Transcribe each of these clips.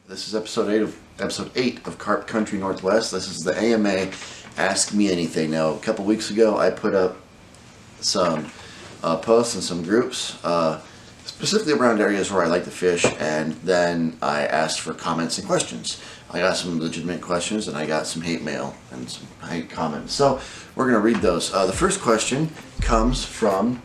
This is episode 8 of Carp Country Northwest. This is the AMA Ask Me Anything. Now, a couple weeks ago, I put up some posts in some groups, specifically around areas where I like to fish, and then I asked for comments and questions. I got some legitimate questions, and I got some hate mail and some hate comments. So we're going to read those. The first question comes from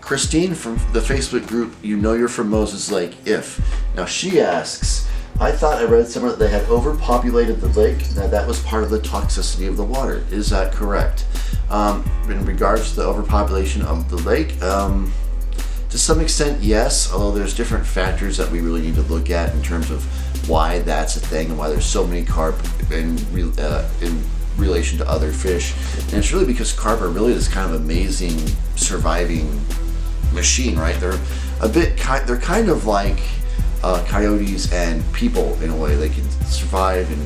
Christine from the Facebook group You Know You're From Moses Lake If. Now she asks, I thought I read somewhere that they had overpopulated the lake, that was part of the toxicity of the water. Is that correct? In regards to the overpopulation of the lake, to some extent yes, although there's different factors that we really need to look at in terms of why that's a thing and why there's so many carp in relation to other fish. And it's really because carp are really this kind of amazing surviving machine, right? They're kind of like coyotes and people in a way. They can survive in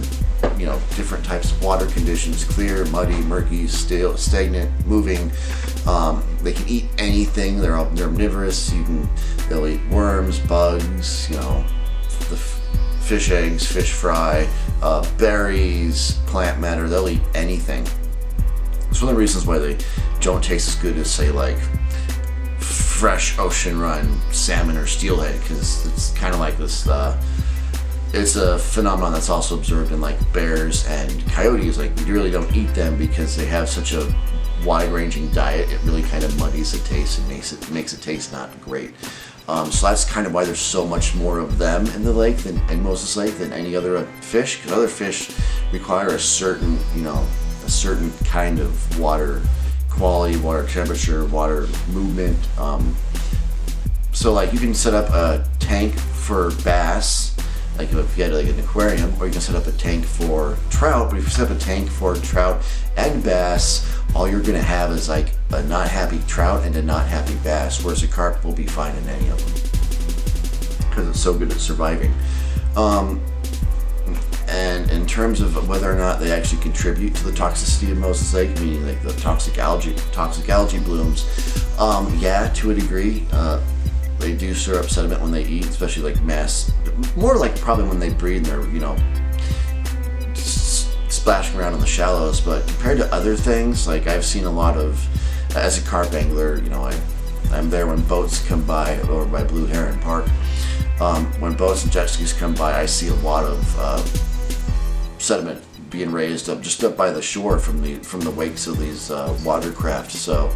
different types of water conditions: clear, muddy, murky, still, stagnant, moving. They can eat anything. They're omnivorous. They'll eat worms, bugs, the fish eggs, fish fry, berries, plant matter. They'll eat anything. It's one of the reasons why they don't taste as good as, say, like fresh ocean run salmon or steelhead, because it's kind of like this. It's a phenomenon that's also observed in like bears and coyotes. Like, you really don't eat them because they have such a wide-ranging diet. It really kind of muddies the taste and makes it taste not great. So that's kind of why there's so much more of them in the lake in Moses Lake than any other fish, because other fish require a certain kind of water quality, water temperature, water movement. So like, you can set up a tank for bass, like if you had like an aquarium, or you can set up a tank for trout. But if you set up a tank for trout and bass, all you're going to have is like a not happy trout and a not happy bass, whereas a carp will be fine in any of them because it's so good at surviving. And in terms of whether or not they actually contribute to the toxicity of Moses Lake, meaning like the toxic algae blooms, yeah, to a degree. They do stir up sediment when they eat, especially like more like probably when they breed and they're, splashing around in the shallows. But compared to other things, like I've seen a lot of, as a carp angler, I'm there when boats come by over by Blue Heron Park. When boats and jet skis come by, I see a lot of sediment being raised up just up by the shore from the wakes of these watercraft. So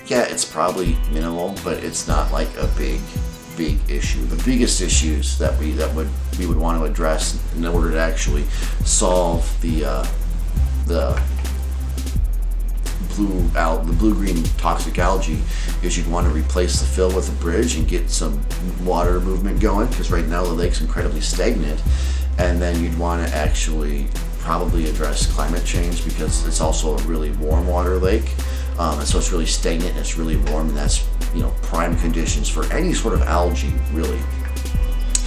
yeah, it's probably minimal, but it's not like a big issue. The biggest issues that we would want to address in order to actually solve the blue-green toxic algae is you'd want to replace the fill with a bridge and get some water movement going, because right now the lake's incredibly stagnant. And then you'd want to actually probably address climate change, because it's also a really warm water lake, and so it's really stagnant and it's really warm, and that's prime conditions for any sort of algae, really.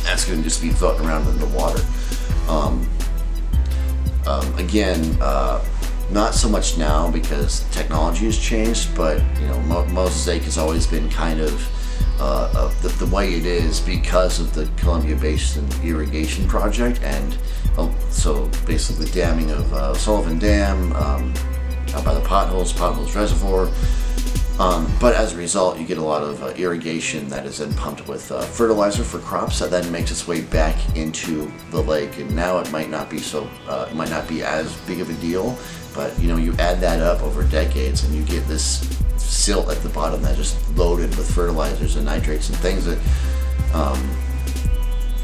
That's going to just be floating around in the water. Again, not so much now because technology has changed, but Moses Lake has always been kind of the way it is because of the Columbia Basin irrigation project, and so basically the damming of Sullivan Dam out by the Potholes Reservoir. But as a result, you get a lot of irrigation that is then pumped with fertilizer for crops that then makes its way back into the lake. And now it might not be it might not be as big of a deal, but you add that up over decades and you get this silt at the bottom that just loaded with fertilizers and nitrates and things that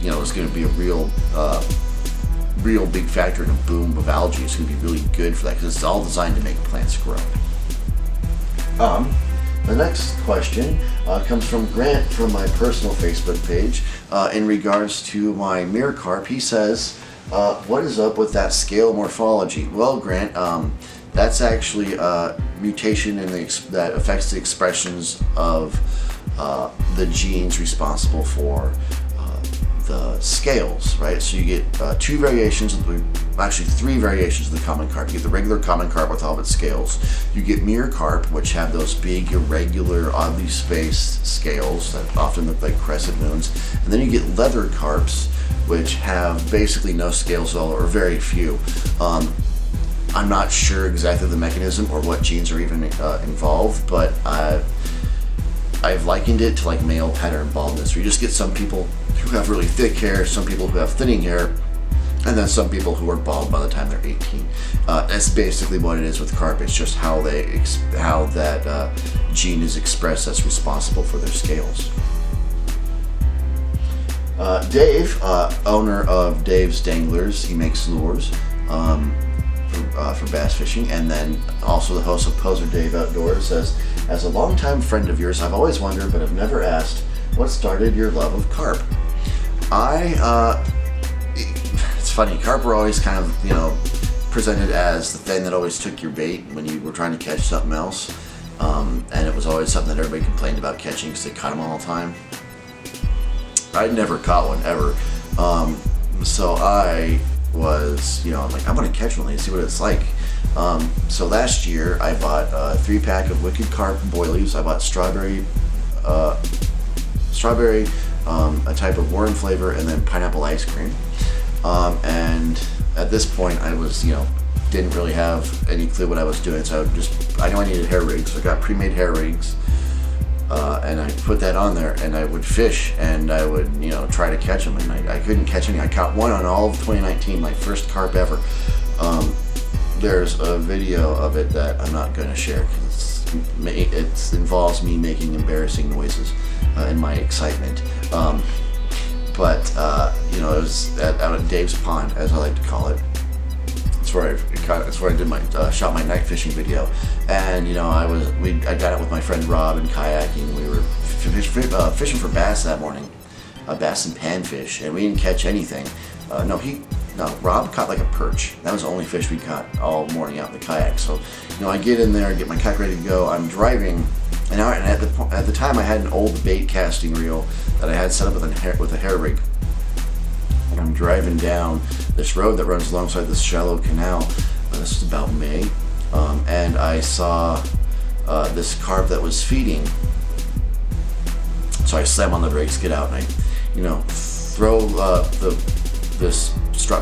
is going to be a real big factor in a boom of algae. It's going to be really good for that because it's all designed to make plants grow. The next question comes from Grant from my personal Facebook page in regards to my mirror carp. He says, what is up with that scale morphology? Well, Grant, that's actually a mutation that affects the expressions of the genes responsible for the scales, right? So you get three variations of the common carp. You get the regular common carp with all of its scales. You get mirror carp, which have those big, irregular, oddly spaced scales that often look like crescent moons. And then you get leather carps, which have basically no scales at all, or very few. I'm not sure exactly the mechanism or what genes are even involved, but I've likened it to like male pattern baldness, where you just get some people who have really thick hair, some people who have thinning hair, and then some people who are bald by the time they're 18. That's basically what it is with carp. It's just how that gene is expressed that's responsible for their scales. Dave, owner of Dave's Danglers, he makes lures for bass fishing, and then also the host of Poser Dave Outdoors, says, as a longtime friend of yours, I've always wondered, but have never asked, what started your love of carp? It's funny, carp were always kind of, presented as the thing that always took your bait when you were trying to catch something else. And it was always something that everybody complained about catching because they caught them all the time. I never caught one, ever. So I was, I'm like, I'm going to catch one and see what it's like. So last year I bought a 3-pack of Wicked Carp boilies. I bought strawberry, a type of worm flavor, and then pineapple ice cream. And at this point I was, didn't really have any clue what I was doing. So I knew I needed hair rigs. So I got pre-made hair rigs. And I put that on there, and I would fish, and I would, try to catch them, and I couldn't catch any. I caught one on all of 2019, my first carp ever. There's a video of it that I'm not going to share because it involves me making embarrassing noises in my excitement. But it was out at Dave's Pond, as I like to call it. It's where I did my shot my night fishing video, and I got it with my friend Rob and kayaking. We were fishing for bass that morning, bass and panfish, and we didn't catch anything. Rob caught like a perch. That was the only fish we caught all morning out in the kayak. So I get in there, get my kayak ready to go. I'm driving, and at the time I had an old bait casting reel that I had set up with a hair rig. I'm driving down this road that runs alongside this shallow canal. This is about May, and I saw this carp that was feeding. So I slam on the brakes, get out, and I, throw this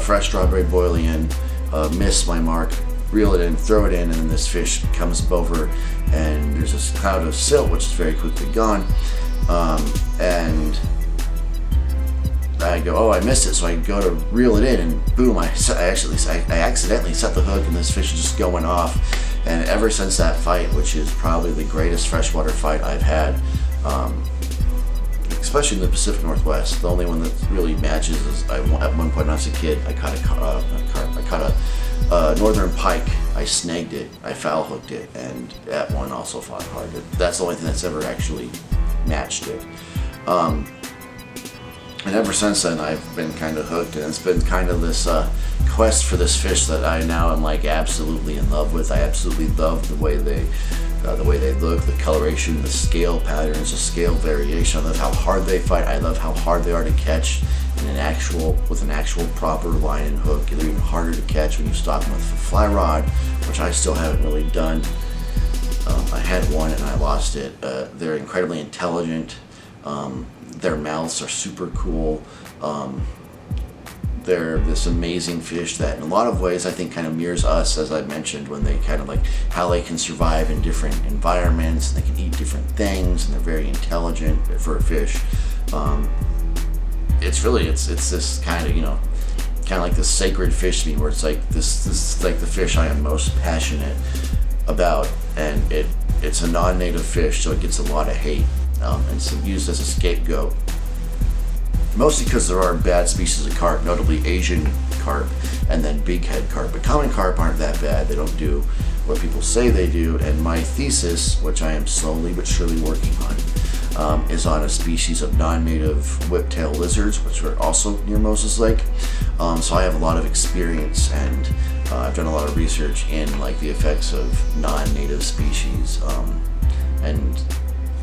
fresh strawberry boilie in, miss my mark, reel it in, throw it in, and then this fish comes over, and there's this cloud of silt, which is very quickly gone, and I go, oh, I missed it, so I go to reel it in, and boom, I accidentally set the hook, and this fish is just going off. And ever since that fight, which is probably the greatest freshwater fight I've had, especially in the Pacific Northwest, the only one that really matches is at one point when I was a kid, I caught a northern pike. I snagged it, I foul hooked it, and that one also fought hard. That's the only thing that's ever actually matched it. And ever since then, I've been kind of hooked, and it's been kind of this quest for this fish that I now am like absolutely in love with. I absolutely love the way they look, the coloration, the scale patterns, the scale variation. I love how hard they fight. I love how hard they are to catch with an actual proper line and hook. They're even harder to catch when you stop them with a fly rod, which I still haven't really done. I had one and I lost it. They're incredibly intelligent. Their mouths are super cool. They're this amazing fish that in a lot of ways I think kind of mirrors us, as I mentioned, when they kind of like how they can survive in different environments, and they can eat different things, and they're very intelligent for a fish. It's this kind of like this sacred fish to me, where it's like this is like the fish I am most passionate about, and it's a non-native fish, so it gets a lot of hate. And it's used as a scapegoat, mostly because there are bad species of carp, notably Asian carp and then big head carp. But common carp aren't that bad. They don't do what people say they do. And my thesis, which I am slowly but surely working on, is on a species of non-native whiptail lizards, which are also near Moses Lake. So I have a lot of experience, and I've done a lot of research in like the effects of non-native species, and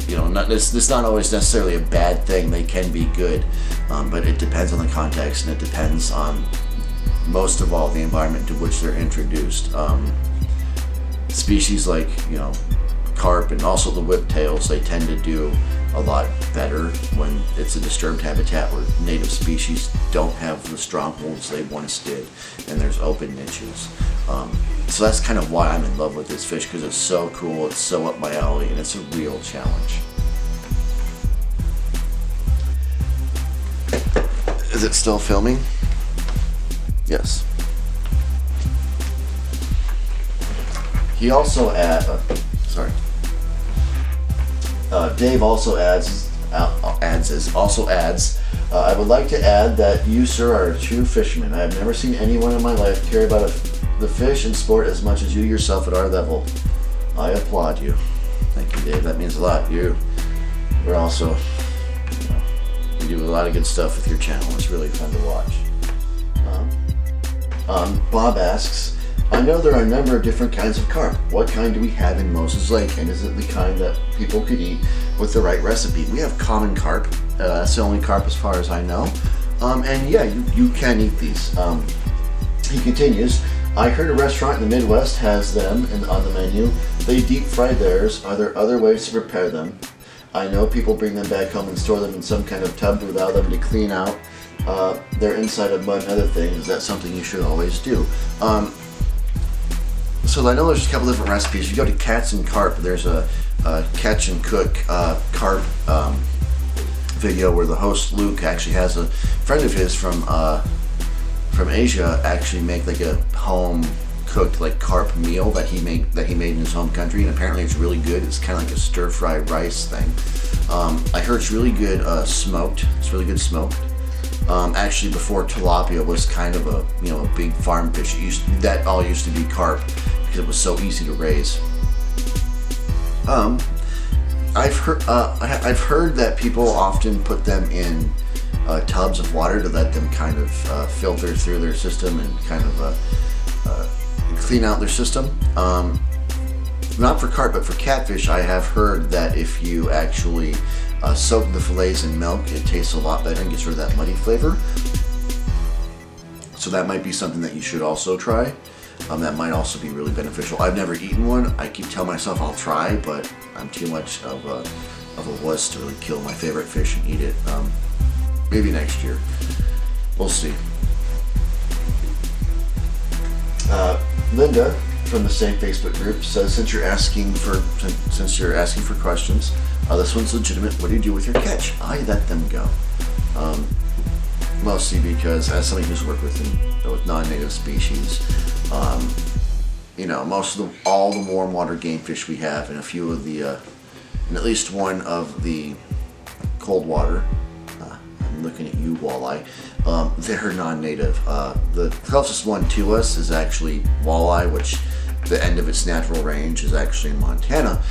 it's not always necessarily a bad thing. They can be good, but it depends on the context, and it depends on, most of all, the environment to which they're introduced. Species like, carp and also the whiptails, they tend to do a lot better when it's a disturbed habitat where native species don't have the strongholds they once did, and there's open niches. So that's kind of why I'm in love with this fish, because it's so cool, it's so up my alley, and it's a real challenge. Is it still filming? Yes. He also Dave also adds, I would like to add that you, sir, are a true fisherman. I have never seen anyone in my life care about the fish and sport as much as you yourself at our level. I applaud you. Thank you, Dave. That means a lot. We're also, you do a lot of good stuff with your channel. It's really fun to watch. Bob asks, I know there are a number of different kinds of carp. What kind do we have in Moses Lake, and is it the kind that people could eat with the right recipe? We have common carp. That's the only carp as far as I know. And yeah, you can eat these. He continues, I heard a restaurant in the Midwest has them on the menu. They deep fry theirs. Are there other ways to prepare them? I know people bring them back home and store them in some kind of tub to allow them to clean out their inside of mud and other things. Is that something you should always do? So I know there's a couple different recipes. If you go to Cats and Carp, there's a catch and cook carp video where the host Luke actually has a friend of his from Asia actually make like a home cooked like carp meal that he made in his home country, and apparently it's really good. It's kind of like a stir fry rice thing. I heard it's really good smoked. It's really good smoked. Actually, before tilapia was kind of a big farm fish, that all used to be carp because it was so easy to raise. I've heard that people often put them in tubs of water to let them kind of filter through their system and kind of clean out their system. Not for carp, but for catfish, I have heard that if you actually soak the fillets in milk, it tastes a lot better and gets rid of that muddy flavor. So that might be something that you should also try. That might also be really beneficial. I've never eaten one. I keep telling myself I'll try, but I'm too much of a wuss to really kill my favorite fish and eat it. Maybe next year. We'll see. Linda from the same Facebook group says, since you're asking for questions, this one's legitimate. What do you do with your catch? I let them go. Mostly because as somebody who's worked with non-native species, all the warm water game fish we have, and a few of the, and at least one of the cold water, I'm looking at you, walleye, they're non-native. The closest one to us is actually walleye, which the end of its natural range is actually in Montana.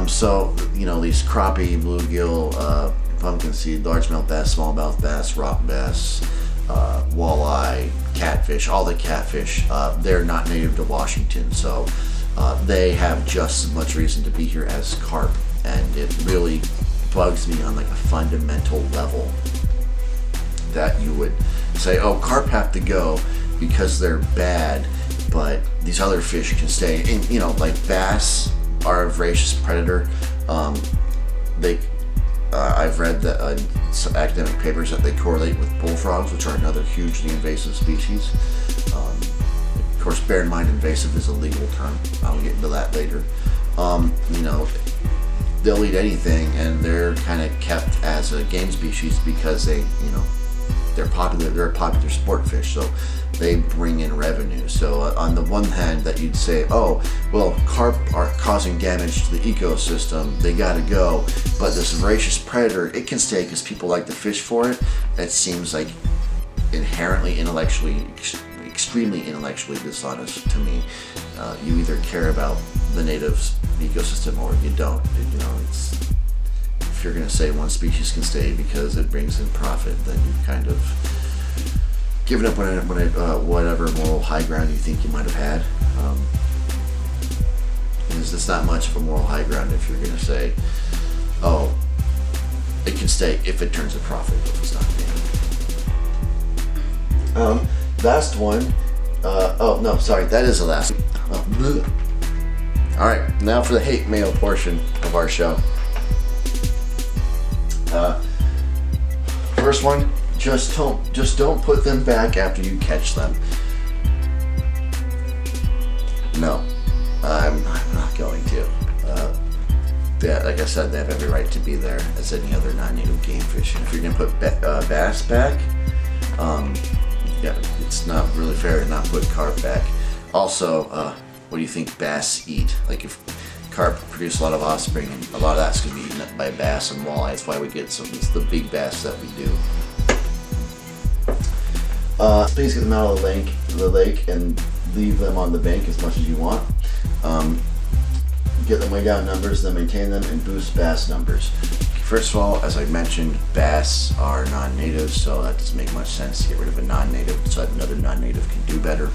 So these crappie, bluegill, pumpkin seed, largemouth bass, smallmouth bass, rock bass, walleye, catfish, all the catfish, they're not native to Washington, so they have just as much reason to be here as carp, and it really bugs me on like a fundamental level that you would say, oh, carp have to go because they're bad, but these other fish can stay. And like bass are a voracious predator. I've read that some academic papers that they correlate with bullfrogs, which are another hugely invasive species. Of course, bear in mind, invasive is a legal term. I'll get into that later. They'll eat anything, and they're kind of kept as a game species because they're popular. They're a popular sport fish, so they bring in revenue. So on the one hand, that you'd say, oh, well, carp are causing damage to the ecosystem, they gotta go, but this voracious predator, it can stay because people like to fish for it. That seems like inherently extremely intellectually dishonest to me. You either care about the native ecosystem or you don't. If you're going to say one species can stay because it brings in profit, then you've kind of given up whatever moral high ground you think you might have had. It's not much of a moral high ground if you're going to say oh, it can stay if it turns a profit, if it's not paying. Last one. Oh no, sorry, that is the last one. Oh, all right, now for the hate mail portion of our show. First one, just don't put them back after you catch them. No, I'm not going to. Yeah, like I said, they have every right to be there as any other non-native game fish. And if you're gonna put bass back, yeah, it's not really fair to not put carp back. Also, what do you think bass eat? Like if carp produce a lot of offspring, and a lot of that's gonna be eaten up by bass and walleye. That's why we get it's the big bass that we do. Please get them out of the lake and leave them on the bank as much as you want. Get them way down numbers, then maintain them and boost bass numbers. First of all, as I mentioned, bass are non-native, so that doesn't make much sense to get rid of a non-native so that another non-native can do better.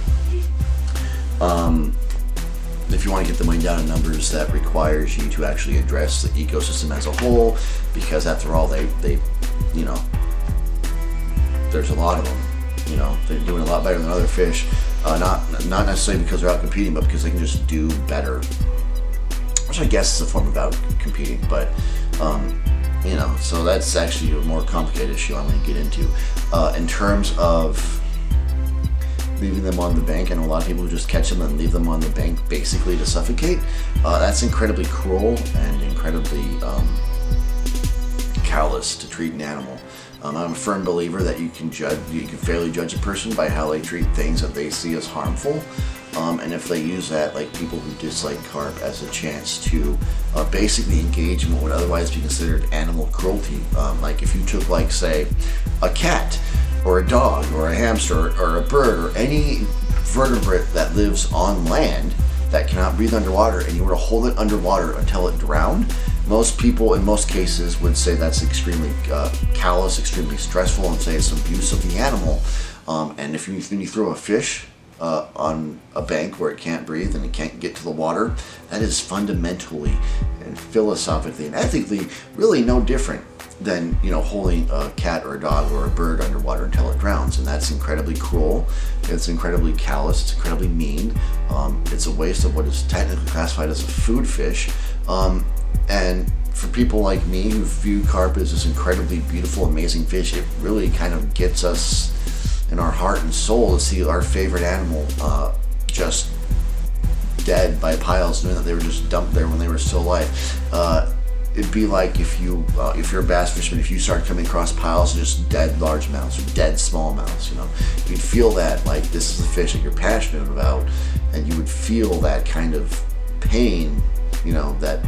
If you want to get them way down in numbers, that requires you to actually address the ecosystem as a whole, because after all, they you know, there's a lot of them. You know, they're doing a lot better than other fish. Not necessarily because they're out competing, but because they can just do better. Which I guess is a form of out competing, but you know, so that's actually a more complicated issue I'm going to get into. In terms of leaving them on the bank, I know a lot of people who just catch them and leave them on the bank basically to suffocate. That's incredibly cruel and incredibly callous to treat an animal. I'm a firm believer that you can fairly judge a person by how they treat things that they see as harmful. And if they use that, like people who dislike carp, as a chance to basically engage in what would otherwise be considered animal cruelty. Like if you took, like, say, a cat or a dog or a hamster or a bird or any vertebrate that lives on land that cannot breathe underwater, and you were to hold it underwater until it drowned, most people in most cases would say that's extremely callous, extremely stressful, and say it's abuse of the animal. And if you throw a fish on a bank where it can't breathe and it can't get to the water, that is fundamentally and philosophically and ethically really no different than, you know, holding a cat or a dog or a bird underwater until it drowns. And that's incredibly cruel. It's incredibly callous. It's incredibly mean. It's a waste of what is technically classified as a food fish. And for people like me who view carp as this incredibly beautiful, amazing fish, it really kind of gets us in our heart and soul to see our favorite animal just dead by piles, knowing that they were just dumped there when they were still alive. It'd be like if you're a bass fisherman, if you start coming across piles of just dead large amounts or dead small amounts, you know, you'd feel that like this is a fish that you're passionate about, and you would feel that kind of pain, you know, that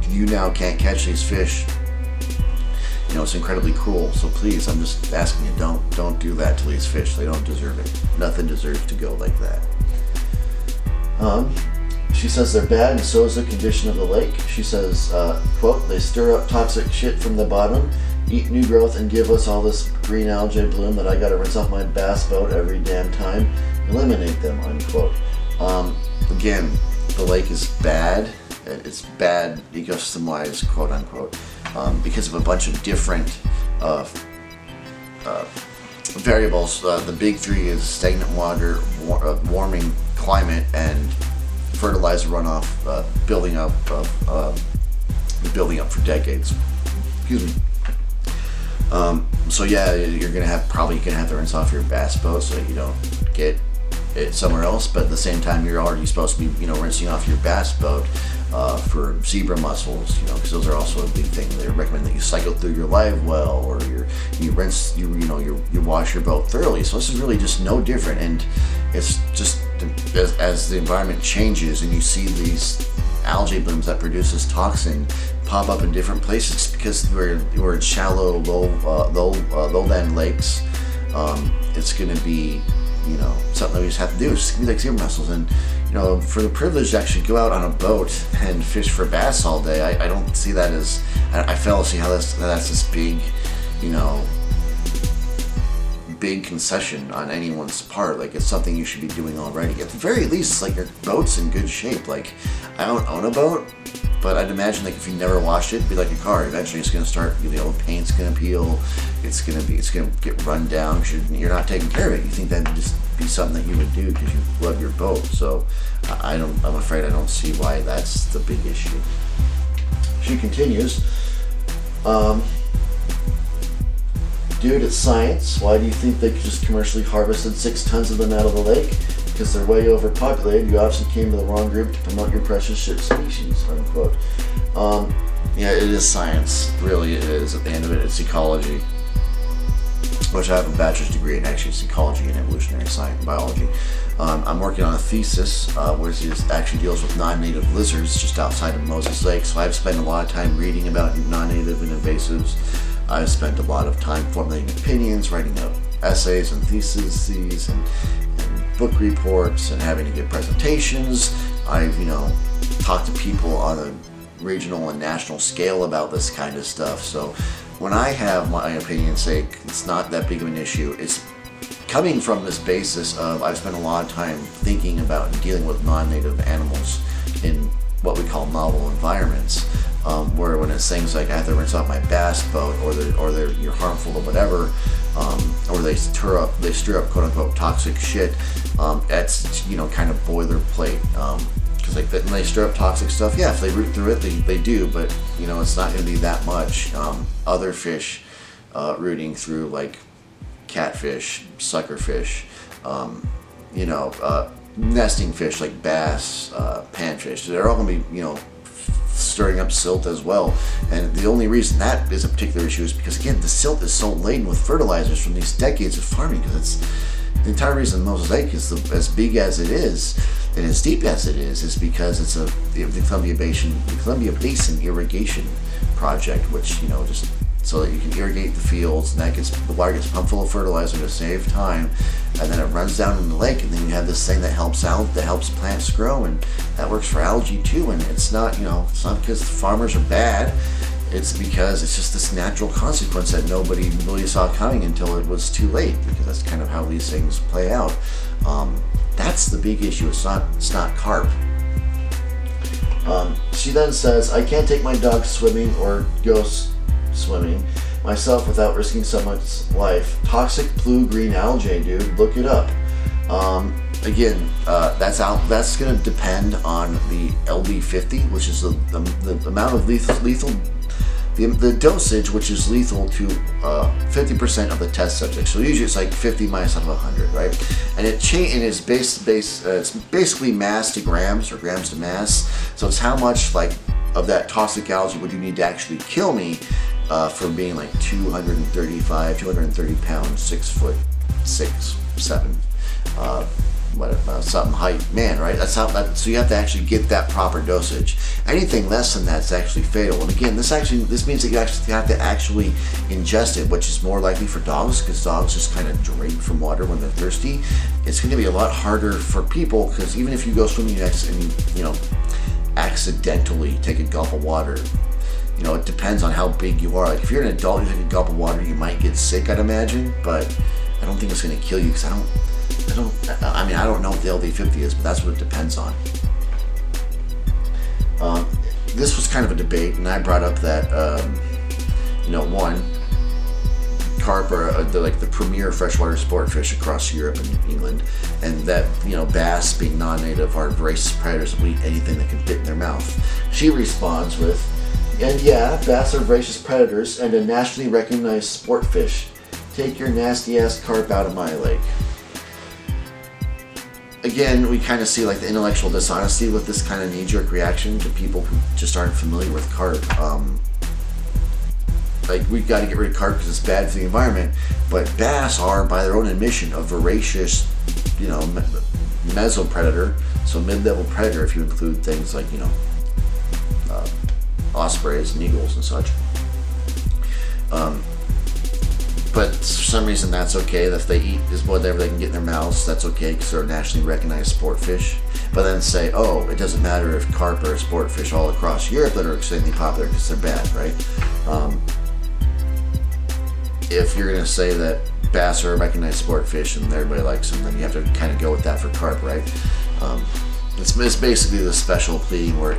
you now can't catch these fish. You know, it's incredibly cruel. So please, I'm just asking you, don't do that to these fish. They don't deserve it. Nothing deserves to go like that. She says they're bad, and so is the condition of the lake. She says, quote, they stir up toxic shit from the bottom, eat new growth, and give us all this green algae bloom that I gotta rinse off my bass boat every damn time. Eliminate them, unquote. Again, the lake is bad. It's bad ecosystem-wise, quote unquote, because of a bunch of different variables. The big three is stagnant water, warming climate, and fertilizer runoff building up for decades. Excuse me. So yeah, you're probably gonna have to rinse off your bass boat so that you don't get it somewhere else. But at the same time, you're already supposed to be, you know, rinsing off your bass boat for zebra mussels, you know, because those are also a big thing. They recommend that you cycle through your live well, or you wash your boat thoroughly. So this is really just no different, and it's just as the environment changes and you see these algae blooms that produce this toxin pop up in different places, because we're in shallow, lowland lakes. It's going to be, you know, something that we just have to do. It's going to be like zebra mussels. And, you know, for the privilege to actually go out on a boat and fish for bass all day, I don't see that as, I fail to see how that's this big, you know, big concession on anyone's part. Like, it's something you should be doing already. At the very least, like, your boat's in good shape. Like, I don't own a boat, But I'd imagine like if you never washed it, it'd be like a car. Eventually, it's gonna start. The old paint's gonna peel. It's gonna get run down because you're not taking care of it. You think that'd just be something that you would do because you love your boat. So I'm afraid I don't see why that's the big issue. She continues. Dude, it's science. Why do you think they just commercially harvested 6 tons of them out of the lake? Because they're way overpopulated. You obviously came to the wrong group to promote your precious ship species, unquote. Yeah, it is science. Really, it is. At the end of it, it's ecology. Which I have a bachelor's degree in actually ecology and evolutionary science, biology. I'm working on a thesis which actually deals with non-native lizards just outside of Moses Lake. So I've spent a lot of time reading about non-native and invasives. I've spent a lot of time formulating opinions, writing up essays and theses and book reports and having to give presentations. I've, talked to people on a regional and national scale about this kind of stuff. So when I have my opinion's sake, it's not that big of an issue. It's coming from this basis of I've spent a lot of time thinking about and dealing with non-native animals in what we call novel environments. Where when it's things like I have to rinse off my bass boat, or you're harmful or whatever, or they stir up quote unquote toxic shit. That's kind of boilerplate. Because when they stir up toxic stuff, yeah, if they root through it, they do, but it's not going to be that much. Other fish rooting through like catfish, suckerfish, nesting fish like bass, panfish. They're all going to be stirring up silt as well. And the only reason that is a particular issue is because, again, the silt is so laden with fertilizers from these decades of farming, because it's the entire reason Moses Lake is as big as it is and as deep as it is because it's the Columbia Basin irrigation project, which just so that you can irrigate the fields, and the water gets pumped full of fertilizer to save time, and then it runs down in the lake, and then you have this thing that helps plants grow, and that works for algae too. And it's not because the farmers are bad. It's because it's just this natural consequence that nobody really saw coming until it was too late, because that's kind of how these things play out. That's the big issue. It's not carp. She then says, I can't take my dog swimming or go swimming myself without risking someone's life. Toxic blue-green algae, dude. Look it up. Again, that's going to depend on the LD50, which is the amount of lethal. The dosage, which is lethal to 50% of the test subject. So usually it's like 50 minus out of 100, right? And it's basically mass to grams or grams to mass. So it's how much of that toxic algae would you need to actually kill me for being like 230 pounds, 6'6", 7, something height, man, right? So you have to actually get that proper dosage. Anything less than that's actually fatal. And again, this means that you actually have to actually ingest it, which is more likely for dogs, because dogs just kind of drink from water when they're thirsty. It's going to be a lot harder for people, because even if you go swimming and you accidentally take a gulp of water, it depends on how big you are. Like if you're an adult, you take a gulp of water, you might get sick, I'd imagine, but I don't think it's going to kill you, because I don't know what the LD50 is, but that's what it depends on. This was kind of a debate, and I brought up that, one, carp are the premier freshwater sport fish across Europe and England, and that, bass, being non-native, are voracious predators that will eat anything that can fit in their mouth. She responds with, and yeah, bass are voracious predators and a nationally recognized sport fish. Take your nasty ass carp out of my lake. Again, we kind of see the intellectual dishonesty with this kind of knee-jerk reaction to people who just aren't familiar with carp. We've got to get rid of carp because it's bad for the environment, but bass are, by their own admission, a voracious, mesopredator, so mid-level predator if you include things like, ospreys and eagles and such. But for some reason that's okay. If they eat is whatever they can get in their mouths, that's okay because they're a nationally recognized sport fish. But then say, oh, it doesn't matter if carp are a sport fish all across Europe that are extremely popular because they're bad, right? If you're going to say that bass are a recognized sport fish and everybody likes them, then you have to kind of go with that for carp, right? It's basically the special pleading where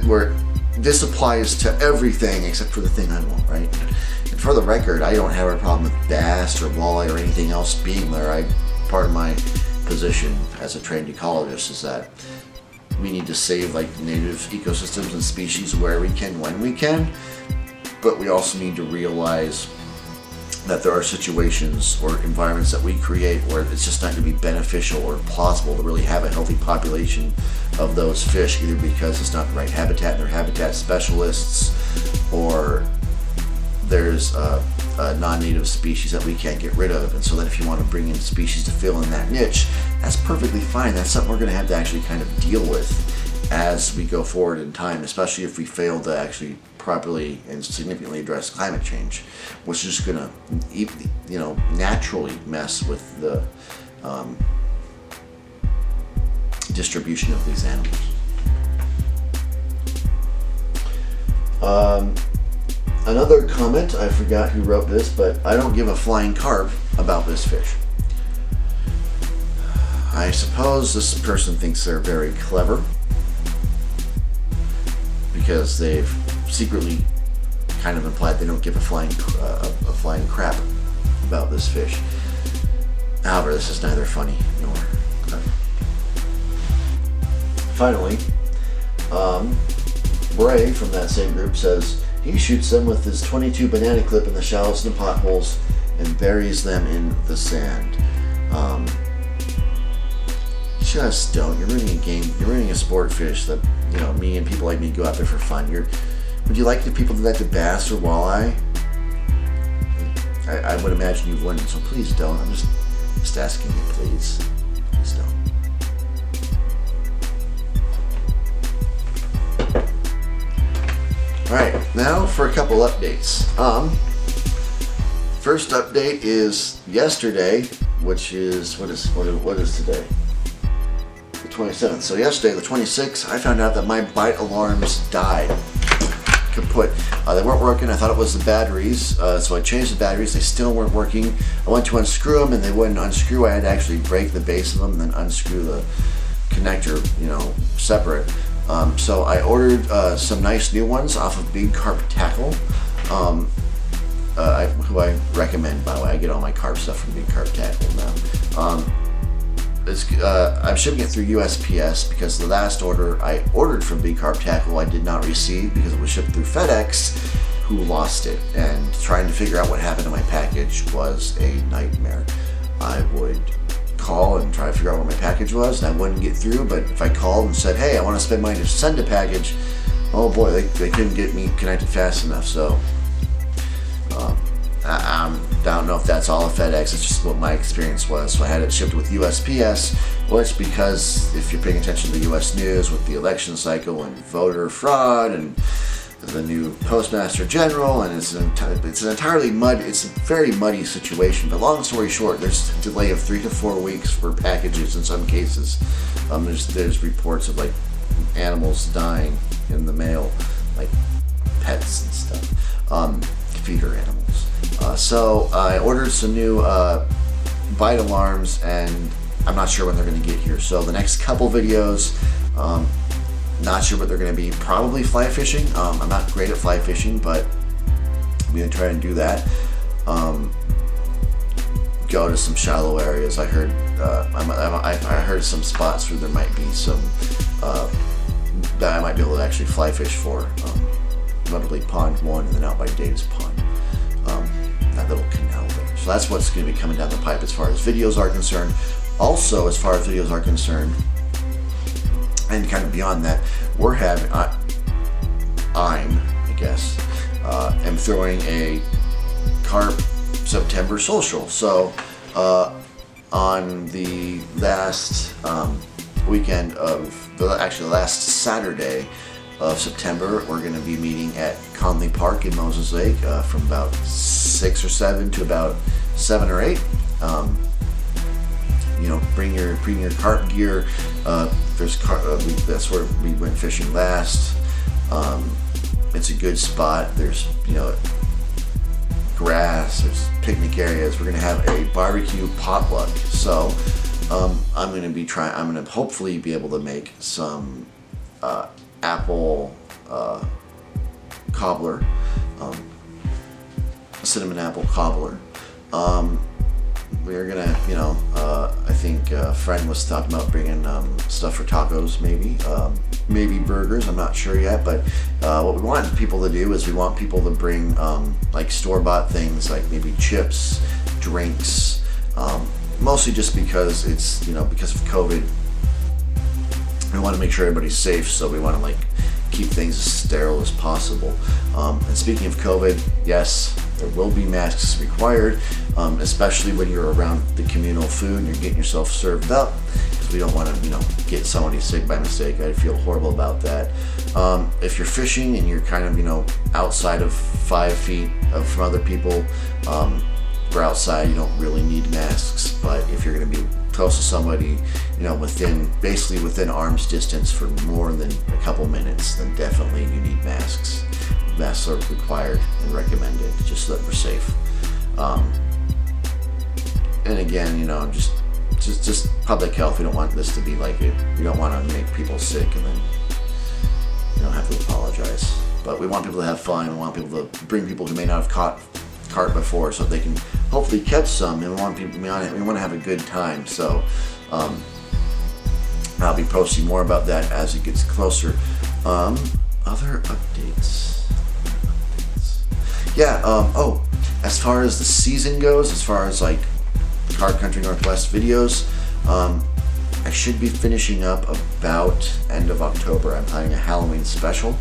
where this applies to everything except for the thing I want, right? And for the record, I don't have a problem with bass or walleye or anything else being there. Part of my position as a trained ecologist is that we need to save like native ecosystems and species where we can, when we can, but we also need to realize that there are situations or environments that we create where it's just not going to be beneficial or plausible to really have a healthy population of those fish, either because it's not the right habitat and they're habitat specialists, or there's a non-native species that we can't get rid of. And so that if you want to bring in species to fill in that niche, that's perfectly fine. That's something we're going to have to actually kind of deal with as we go forward in time, especially if we fail to actually properly and significantly address climate change, which is just going to, naturally mess with the distribution of these animals. Another comment, I forgot who wrote this, but I don't give a flying carp about this fish. I suppose this person thinks they're very clever because they've secretly kind of implied they don't give a flying crap about this fish. However, this is neither funny nor clever. Finally, Bray from that same group says he shoots them with his .22 banana clip in the shallows and potholes and buries them in the sand. Just don't. You're ruining a game. You're ruining a sport fish that, me and people like me go out there for fun. Would you like the people do that to bass or walleye? I would imagine you wouldn't, so please don't. I'm just asking you, please. Please don't. Alright, now for a couple updates. First update is yesterday, which is, what is today? The 27th. So yesterday, the 26th, I found out that my bite alarms died. Kaput. They weren't working. I thought it was the batteries, so I changed the batteries. They still weren't working. I went to unscrew them and they wouldn't unscrew. I had to actually break the base of them and then unscrew the connector, separate. So I ordered some nice new ones off of Big Carp Tackle, who I recommend, by the way. I get all my carp stuff from Big Carp Tackle now. I'm shipping it through USPS because the last order I ordered from Big Carp Tackle I did not receive because it was shipped through FedEx, who lost it. And trying to figure out what happened to my package was a nightmare. I would call and try to figure out where my package was, and I wouldn't get through. But if I called and said, hey, I want to spend money to send a package, oh boy, they couldn't get me connected fast enough. So I don't know if that's all of FedEx. It's just what my experience was. So I had it shipped with USPS, which, because if you're paying attention to the US news with the election cycle and voter fraud and the new Postmaster General, and it's a very muddy situation. But long story short, there's a delay of 3 to 4 weeks for packages in some cases. There's reports of like animals dying in the mail, like pets and stuff, feeder animals. So I ordered some new bite alarms, and I'm not sure when they're going to get here. So the next couple videos, not sure what they're going to be. Probably fly fishing. I'm not great at fly fishing, but I'm going to try and do that. Go to some shallow areas. I heard I heard some spots where there might be some that I might be able to actually fly fish for. Notably Pond 1 and then out by Dave's Pond. That little canal there. So that's what's going to be coming down the pipe as far as videos are concerned. Also, as far as videos are concerned, and kind of beyond that, we're having, am throwing a Carp September social. So on the last weekend of, the last Saturday of September, we're going to be meeting at Conley Park in Moses Lake from about 6 or 7 to about 7 or 8. Bring your carp gear. That's where we went fishing last. It's a good spot. There's grass. There's picnic areas. We're gonna have a barbecue potluck. So I'm gonna hopefully be able to make some apple cobbler, cinnamon apple cobbler. We're gonna, I think a friend was talking about bringing stuff for tacos, maybe burgers. I'm not sure yet, but what we want people to do is we want people to bring like store-bought things, like maybe chips, drinks, mostly just because it's, because of COVID. We want to make sure everybody's safe, so we want to keep things as sterile as possible. And speaking of COVID, yes, there will be masks required, especially when you're around the communal food and you're getting yourself served up, because we don't want to, get somebody sick by mistake. I feel horrible about that. If you're fishing and you're kind of, outside of 5 feet from other people, or outside, you don't really need masks. But if you're going to be close to somebody, basically within arm's distance for more than a couple minutes, then definitely you need masks. Masks are required and recommended, just so that we're safe. And again, just public health. We don't want this to be like it. We don't want to make people sick and then have to apologize. But we want people to have fun. We want people to bring people who may not have caught carp before, so they can hopefully catch some. And we want to have a good time. So I'll be posting more about that as it gets closer. Other updates. Yeah. As far as the season goes, as far as Carp Country Northwest videos, I should be finishing up about end of October. I'm planning a Halloween special,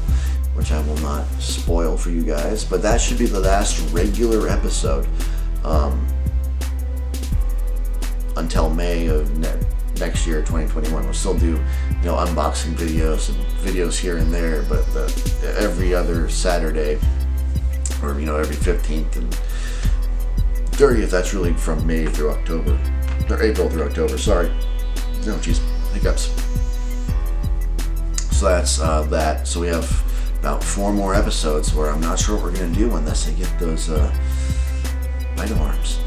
which I will not spoil for you guys, but that should be the last regular episode until May of next year, 2021. We'll still do, unboxing videos and videos here and there, but every other Saturday, or every 15th and 30th. That's really from May through October, or April through October. Sorry, hiccups. So that's that. So we have about 4 more episodes where I'm not sure what we're gonna do unless I get those vital arms.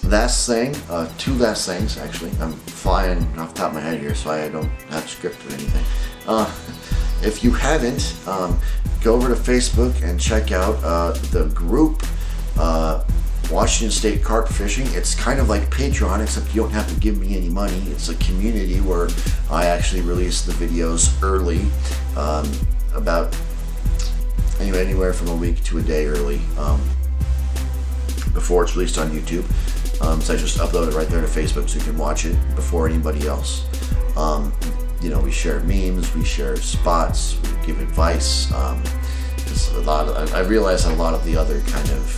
Last thing, 2 last things actually. I'm flying off the top of my head here, so I don't have a script or anything. If you haven't, go over to Facebook and check out the group Washington State Carp Fishing. It's kind of like Patreon, except you don't have to give me any money. It's a community where I actually release the videos early, about anywhere from a week to a day early, before it's released on YouTube. So I just upload it right there to Facebook so you can watch it before anybody else. We share memes, we share spots, we give advice. I realize that a lot of the other kind of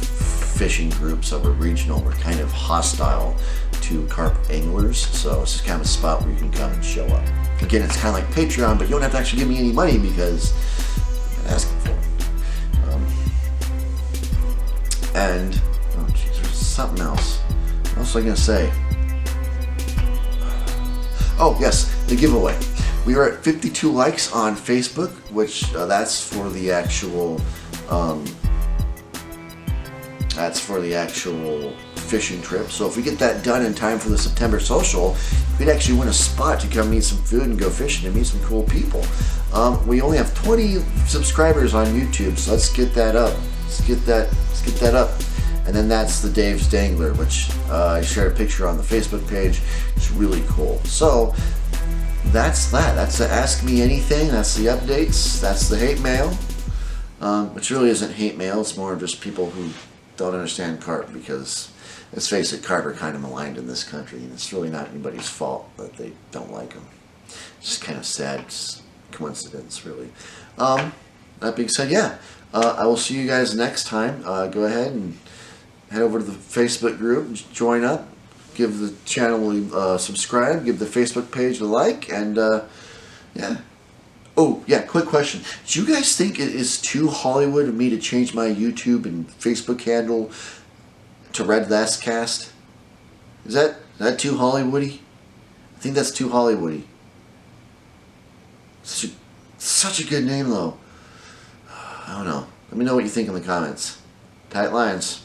fishing groups that were regional were kind of hostile to carp anglers, so it's just kind of a spot where you can come and show up. Again, it's kind of like Patreon, but you don't have to actually give me any money because I'm not asking for it. And there's something else. What else was I gonna say? Oh yes, the giveaway. We are at 52 likes on Facebook, which that's for the actual fishing trip. So if we get that done in time for the September social, we'd actually win a spot to come meet some food and go fishing and meet some cool people. We only have 20 subscribers on YouTube, so let's get that up. Let's get that up. And then that's the Dave's Dangler, which I shared a picture on the Facebook page. It's really cool. So that's that. That's the Ask Me Anything. That's the updates. That's the hate mail. Which really isn't hate mail. It's more just people who don't understand carp, because let's face it, carp are kind of maligned in this country, and it's really not anybody's fault that they don't like them. It's just kind of sad. It's coincidence, really. That being said, yeah, I will see you guys next time. Go ahead and head over to the Facebook group, join up, give the channel a subscribe, give the Facebook page a like, and yeah. Oh, yeah, quick question. Do you guys think it is too Hollywood of me to change my YouTube and Facebook handle to Red Lastcast? Is that too Hollywoody? I think that's too Hollywoody. Such a good name, though. I don't know. Let me know what you think in the comments. Tight lines.